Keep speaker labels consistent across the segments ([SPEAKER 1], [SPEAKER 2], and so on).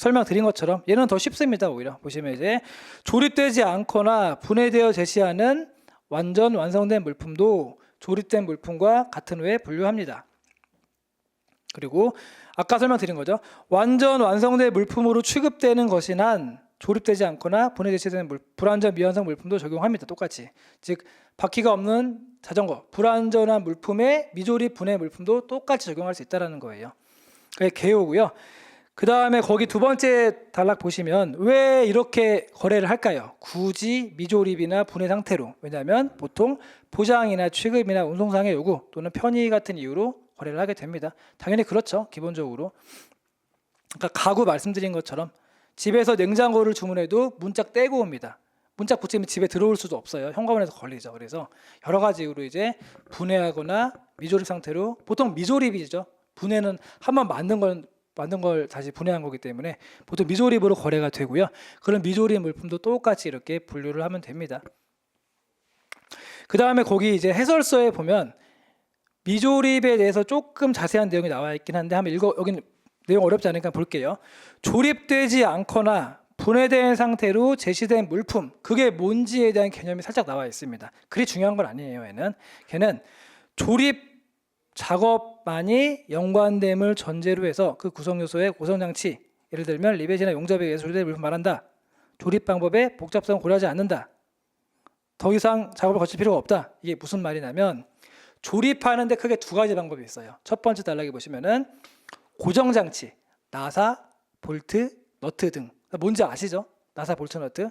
[SPEAKER 1] 설명드린 것처럼 얘는 더 쉽습니다. 오히려 보시면 이제 조립되지 않거나 분해되어 제시하는 완전 완성된 물품도 조립된 물품과 같은 후에 분류합니다. 그리고 아까 설명드린 거죠. 완전 완성된 물품으로 취급되는 것이난 조립되지 않거나 분해 제시되는 불완전 미완성 물품도 적용합니다. 똑같이. 즉 바퀴가 없는 자전거, 불완전한 물품의 미조립 분해 물품도 똑같이 적용할 수 있다는 거예요. 그게 개요고요. 그 다음에 거기 두 번째 단락 보시면 왜 이렇게 거래를 할까요? 굳이 미조립이나 분해 상태로. 왜냐하면 보통 포장이나 취급이나 운송상의 요구 또는 편의 같은 이유로 거래를 하게 됩니다. 당연히 그렇죠. 기본적으로. 그러니까 가구 말씀드린 것처럼 집에서 냉장고를 주문해도 문짝 떼고 옵니다. 문짝 붙이면 집에 들어올 수도 없어요. 현관문에서 걸리죠. 그래서 여러 가지 이유로 이제 분해하거나 미조립 상태로, 보통 미조립이죠. 분해는 한번 만든 걸 다시 분해한 거기 때문에 보통 미조립으로 거래가 되고요. 그런 미조립 물품도 똑같이 이렇게 분류를 하면 됩니다. 그 다음에 거기 이제 해설서에 보면 미조립에 대해서 조금 자세한 내용이 나와 있긴 한데 한번 여기는 내용 어렵지 않으니까 볼게요. 조립되지 않거나 분해된 상태로 제시된 물품, 그게 뭔지에 대한 개념이 살짝 나와 있습니다. 그리 중요한 건 아니에요. 걔는 조립 작업만이 연관됨을 전제로 해서 그 구성요소의 구성장치, 예를 들면 리벳이나 용접에 의해서 조립된 물품 말한다. 조립 방법의 복잡성을 고려하지 않는다. 더 이상 작업을 거칠 필요가 없다. 이게 무슨 말이냐면 조립하는데 크게 두 가지 방법이 있어요. 첫 번째 단락에 보시면은 고정장치, 나사, 볼트, 너트 등. 뭔지 아시죠? 나사, 볼트, 너트.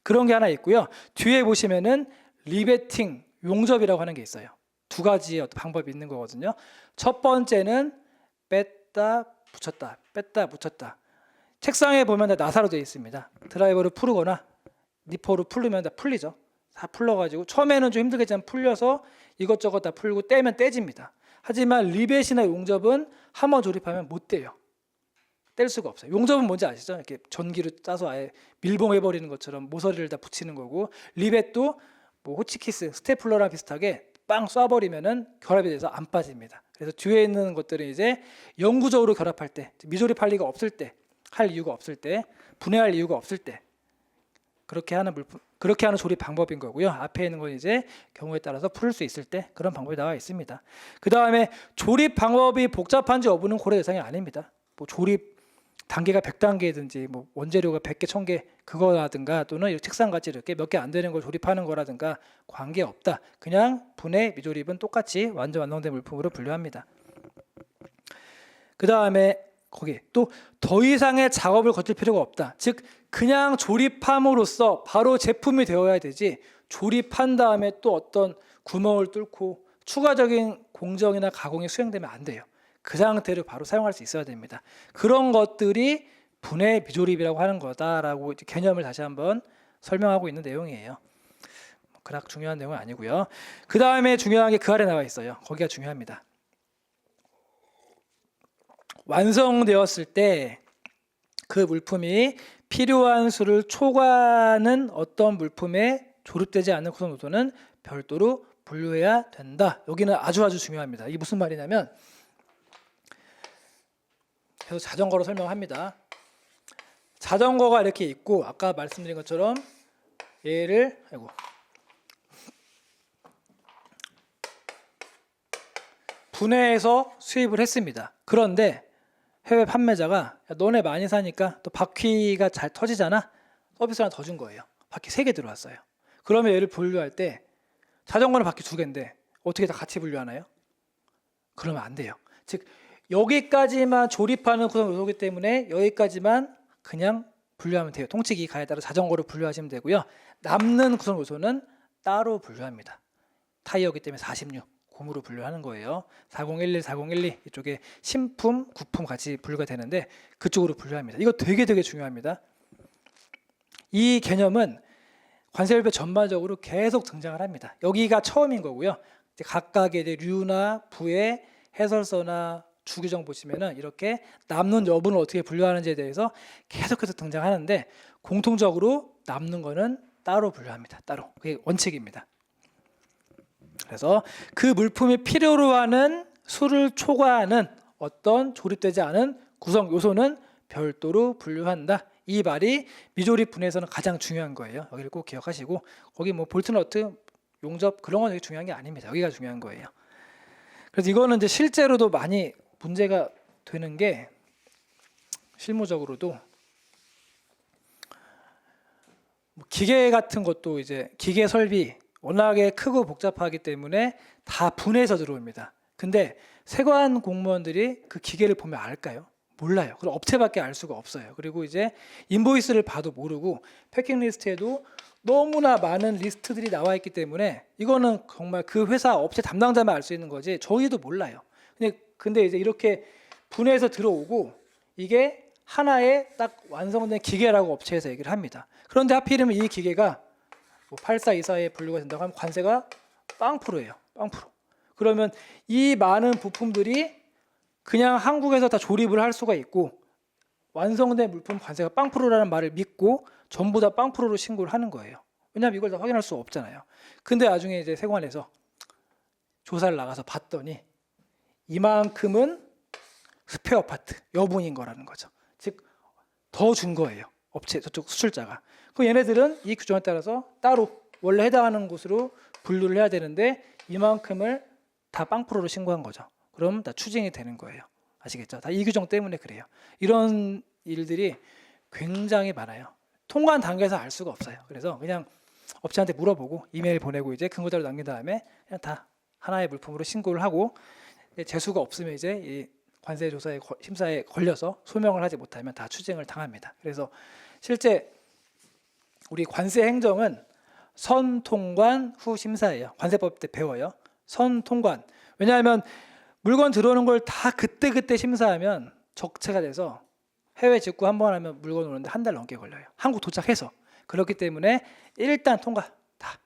[SPEAKER 1] 그런 게 하나 있고요. 뒤에 보시면은 리베팅, 용접이라고 하는 게 있어요. 두 가지의 어떤 방법이 있는 거거든요. 첫 번째는 뺐다, 붙였다, 뺐다, 붙였다. 책상에 보면 나사로 되어 있습니다. 드라이버로 풀거나 니퍼로 풀면 다 풀리죠. 다 풀러가지고 처음에는 좀 힘들겠지만 풀려서 이것저것 다 풀고 떼면 떼집니다. 하지만 리벳이나 용접은 한번 조립하면 못 떼요. 뗄 수가 없어요. 용접은 뭔지 아시죠? 이렇게 전기로 짜서 아예 밀봉해버리는 것처럼 모서리를 다 붙이는 거고, 리벳도 뭐 호치키스, 스테플러랑 비슷하게 빵 쏴버리면은 결합이 돼서 안 빠집니다. 그래서 뒤에 있는 것들은 이제 영구적으로 결합할 때, 미조립할 리가 없을 때, 할 이유가 없을 때, 분해할 이유가 없을 때 그렇게 하는 조립 방법인 거고요. 앞에 있는 건 이제 경우에 따라서 풀을 수 있을 때 그런 방법이 나와 있습니다. 그 다음에 조립 방법이 복잡한지 여부는 고려 대상이 아닙니다. 뭐 조립 단계가 100단계든지 뭐 원재료가 100개, 1000개 그거라든가 또는 책상같이 이렇게 몇 개 안 되는 걸 조립하는 거라든가 관계없다. 그냥 분해, 미조립은 똑같이 완전 완성된 물품으로 분류합니다. 그 다음에 거기 또 더 이상의 작업을 거칠 필요가 없다. 즉 그냥 조립함으로써 바로 제품이 되어야 되지, 조립한 다음에 또 어떤 구멍을 뚫고 추가적인 공정이나 가공이 수행되면 안 돼요. 그 상태로 바로 사용할 수 있어야 됩니다. 그런 것들이 분해 미조립이라고 하는 거다라고 개념을 다시 한번 설명하고 있는 내용이에요. 그닥 중요한 내용은 아니고요. 그 다음에 중요한 게 그 아래 나와 있어요. 거기가 중요합니다. 완성되었을 때 그 물품이 필요한 수를 초과하는 어떤 물품에 조립되지 않는 구성 요소는 별도로 분류해야 된다. 여기는 아주 중요합니다. 이게 무슨 말이냐면, 계속 자전거로 설명합니다. 자전거가 이렇게 있고 아까 말씀드린 것처럼 얘를 분해해서 수입을 했습니다. 그런데 해외 판매자가 너네 많이 사니까 또 바퀴가 잘 터지잖아. 서비스 하나 더 준 거예요. 바퀴 3개 들어왔어요. 그러면 얘를 분류할 때 자전거는 바퀴 2개인데 어떻게 다 같이 분류하나요? 그러면 안 돼요. 즉 여기까지만 조립하는 구성 요소이기 때문에 여기까지만 그냥 분류하면 돼요. 통치기 가에 따라 자전거로 분류하시면 되고요. 남는 구성 요소는 따로 분류합니다. 타이어이기 때문에 46, 곰으로 분류하는 거예요. 4011, 4012 이쪽에 신품, 구품 같이 분류가 되는데 그쪽으로 분류합니다. 이거 되게 중요합니다. 이 개념은 관세율표 전반적으로 계속 등장을 합니다. 여기가 처음인 거고요. 이제 각각의 이제 류나 부의 해설서나 주규정 보시면은 이렇게 남는 여부는 어떻게 분류하는지에 대해서 계속해서 등장하는데 공통적으로 남는 거는 따로 분류합니다. 따로. 그게 원칙입니다. 그래서 그 물품이 필요로 하는 수를 초과하는 어떤 조립되지 않은 구성 요소는 별도로 분류한다. 이 말이 미조립 분해에서는 가장 중요한 거예요. 여기를 꼭 기억하시고 거기 뭐 볼트너트, 용접 그런 건 되게 중요한 게 아닙니다. 여기가 중요한 거예요. 그래서 이거는 이제 실제로도 많이 문제가 되는 게 실무적으로도 뭐 기계 같은 것도 이제 기계 설비 워낙에 크고 복잡하기 때문에 다 분해해서 들어옵니다. 근데 세관 공무원들이 그 기계를 보면 알까요? 몰라요. 그럼 업체밖에 알 수가 없어요. 그리고 이제 인보이스를 봐도 모르고 패킹 리스트에도 너무나 많은 리스트들이 나와 있기 때문에 이거는 정말 그 회사 업체 담당자만 알 수 있는 거지 저희도 몰라요. 근데 이제 이렇게 분해해서 들어오고 이게 하나의 딱 완성된 기계라고 업체에서 얘기를 합니다. 그런데 하필이면 이 기계가 뭐 8424에 분류가 된다고 하면 관세가 0%예요. 0%. 그러면 이 많은 부품들이 그냥 한국에서 다 조립을 할 수가 있고 완성된 물품 관세가 0%라는 말을 믿고 전부 다 0%로 신고를 하는 거예요. 왜냐하면 이걸 다 확인할 수 없잖아요. 근데 나중에 이제 세관에서 조사를 나가서 봤더니 이만큼은 스페어 파트, 여분인 거라는 거죠. 즉 더 준 거예요. 업체 저쪽 수출자가. 그럼 얘네들은 이 규정에 따라서 따로 원래 해당하는 곳으로 분류를 해야 되는데 이만큼을 다 0%로 신고한 거죠. 그럼 다 추징이 되는 거예요. 아시겠죠? 다 이 규정 때문에 그래요. 이런 일들이 굉장히 많아요. 통관 단계에서 알 수가 없어요. 그래서 그냥 업체한테 물어보고 이메일 보내고 이제 근거자료 남긴 다음에 그냥 다 하나의 물품으로 신고를 하고 재수가 없으면 이제 이 관세 조사에 심사에 걸려서 소명을 하지 못하면 다 추징을 당합니다. 그래서 실제 우리 관세 행정은 선통관 후 심사예요. 관세법 때 배워요. 선통관. 왜냐하면 물건 들어오는 걸 다 그때 심사하면 적체가 돼서 해외 직구 한 번 하면 물건 오는데 한 달 넘게 걸려요. 한국 도착해서. 그렇기 때문에 일단 통과 다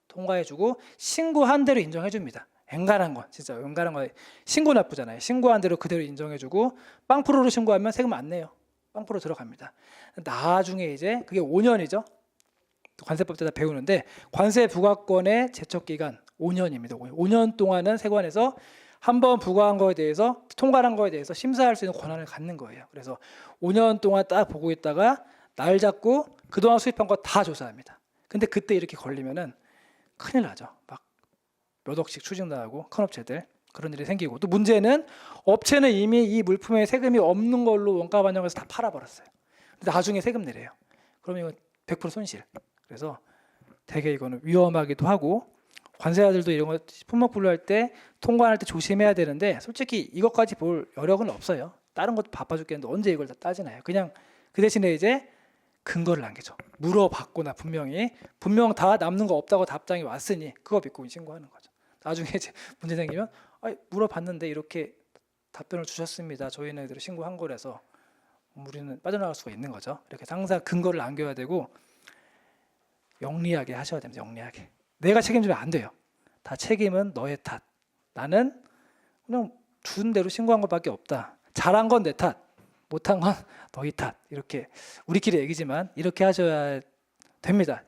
[SPEAKER 1] 통과해주고 신고한 대로 인정해줍니다. 엔간한 건 진짜 엔간한 건 신고 나쁘잖아요. 신고한 대로 그대로 인정해주고 0%로 신고하면 세금 안 내요. 0% 들어갑니다. 나중에 이제 그게 5년이죠. 관세법 때 다 배우는데 관세 부과권의 제척 기간 5년입니다. 5년 동안은 세관에서 한번 부과한 거에 대해서 통과한 거에 대해서 심사할 수 있는 권한을 갖는 거예요. 그래서 5년 동안 딱 보고 있다가 날 잡고 그동안 수입한 거 다 조사합니다. 근데 그때 이렇게 걸리면은 큰일 나죠. 막 몇 억씩 추징 나가고 큰 업체들 그런 일이 생기고 또 문제는 업체는 이미 이 물품에 세금이 없는 걸로 원가 반영해서 다 팔아버렸어요. 근데 나중에 세금 내래요. 그러면 이건 100% 손실. 그래서 되게 이거는 위험하기도 하고 관세자들도 이런 거 품목 분류할 때 통관할 때 조심해야 되는데 솔직히 이것까지 볼 여력은 없어요. 다른 것도 바빠 죽겠는데 언제 이걸 다 따지나요? 그냥 그 대신에 이제 근거를 남기죠. 물어봤거나 분명 다 남는 거 없다고 답장이 왔으니 그거 믿고 신고하는 거죠. 나중에 이제 문제 생기면 물어봤는데 이렇게 답변을 주셨습니다. 저희는 이대로 신고한 거라서 우리는 빠져나갈 수가 있는 거죠. 이렇게 항상 근거를 남겨야 되고 영리하게 하셔야 됩니다. 영리하게. 내가 책임지면 안 돼요. 다 책임은 너의 탓. 나는 그냥 준 대로 신고한 것밖에 없다. 잘한 건 내 탓. 못한 건 너희 탓. 이렇게 우리끼리 얘기지만 이렇게 하셔야 됩니다.